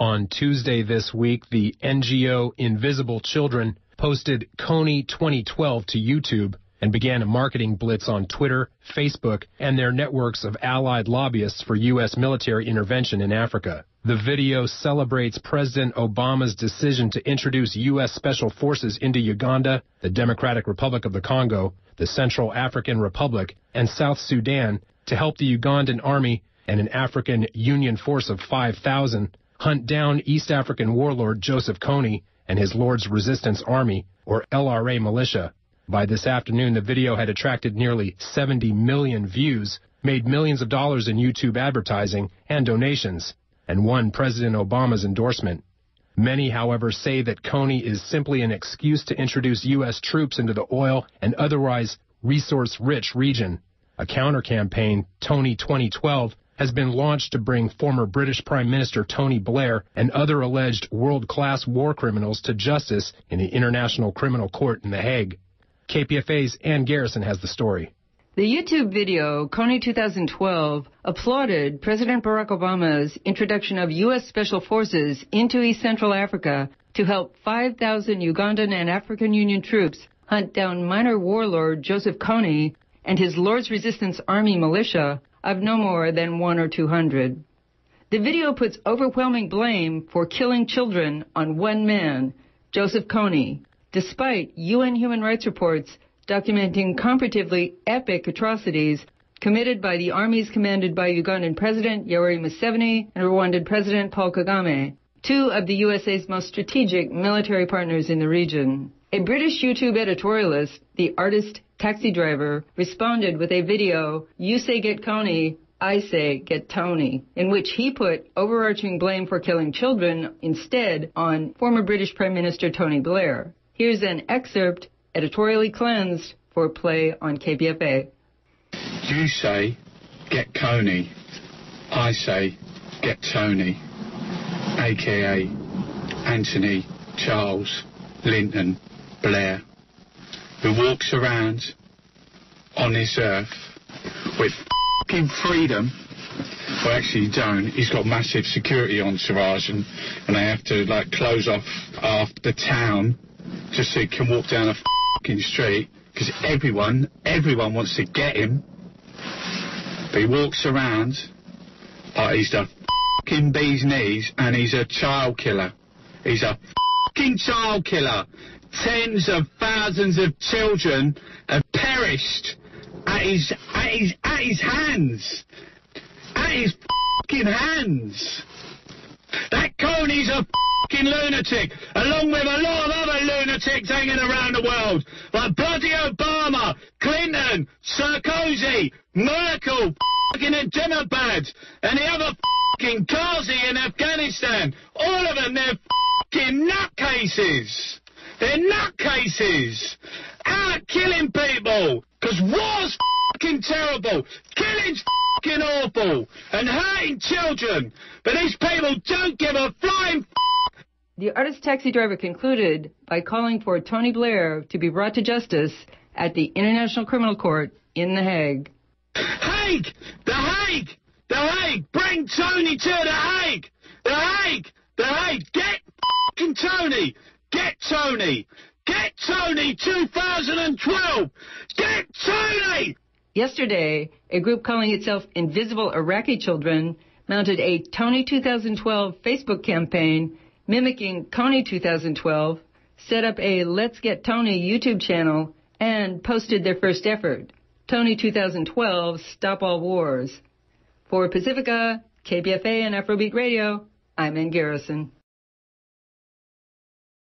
On Tuesday this week, the NGO Invisible Children posted Kony 2012 to YouTube and began a marketing blitz on Twitter, Facebook, and their networks of allied lobbyists for U.S. military intervention in Africa. The video celebrates President Obama's decision to introduce U.S. Special Forces into Uganda, the Democratic Republic of the Congo, the Central African Republic, and South Sudan to help the Ugandan Army and an African Union force of 5,000 hunt down East African warlord Joseph Kony and his Lord's Resistance Army, or LRA militia. By this afternoon, the video had attracted nearly 70 million views, made millions of dollars in YouTube advertising and donations, and won President Obama's endorsement. Many, however, say that Kony is simply an excuse to introduce U.S. troops into the oil and otherwise resource-rich region. A counter-campaign, Tony 2012, has been launched to bring former British Prime Minister Tony Blair and other alleged world-class war criminals to justice in the International Criminal Court in The Hague. KPFA's Ann Garrison has the story. The YouTube video, Kony 2012, applauded President Barack Obama's introduction of U.S. Special Forces into East Central Africa to help 5,000 Ugandan and African Union troops hunt down minor warlord Joseph Kony and his Lord's Resistance Army militia of no more than 100 or 200. The video puts overwhelming blame for killing children on one man, Joseph Kony, despite UN human rights reports documenting comparatively epic atrocities committed by the armies commanded by Ugandan President Yoweri Museveni and Rwandan President Paul Kagame, two of the USA's most strategic military partners in the region. A British YouTube editorialist, the artist Taxi Driver, responded with a video, "You say get Kony, I say get Tony," in which he put overarching blame for killing children instead on former British Prime Minister Tony Blair. Here's an excerpt, editorially cleansed, for play on KPFA. You say get Kony, I say get Tony, a.k.a. Anthony Charles Linton Blair, who walks around on this earth with f***ing freedom. Well, actually, he don't. He's got massive security entourage, and they have to, like, close off the town just so he can walk down a f***ing street, because everyone wants to get him. But he walks around like he's the f***ing bee's knees, and he's a child killer. He's a f***ing child killer. Tens of thousands of children have perished at his hands. At his f***ing hands. That Kony's a f***ing lunatic, along with a lot of other lunatics hanging around the world, like bloody Obama, Clinton, Sarkozy, Merkel, f***ing Ahmadinejad, and the other f***ing Kazi in Afghanistan. All of them, they're f***ing nutcases. They're nutcases. Out killing people, because war's f***ing terrible. Killing's f***ing awful. And hurting children. But these people don't give a flying f***. The artist Taxi Driver concluded by calling for Tony Blair to be brought to justice at the International Criminal Court in The Hague. Hague! The Hague! The Hague! Bring Tony to The Hague! The Hague! The Hague! Get f***ing Tony! Get Tony! Get Tony 2012! Get Tony! Yesterday, a group calling itself Invisible Iraqi Children mounted a Tony 2012 Facebook campaign mimicking Kony 2012, set up a Let's Get Tony YouTube channel, and posted their first effort, Tony 2012 Stop All Wars. For Pacifica, KPFA and Afrobeat Radio, I'm Ann Garrison.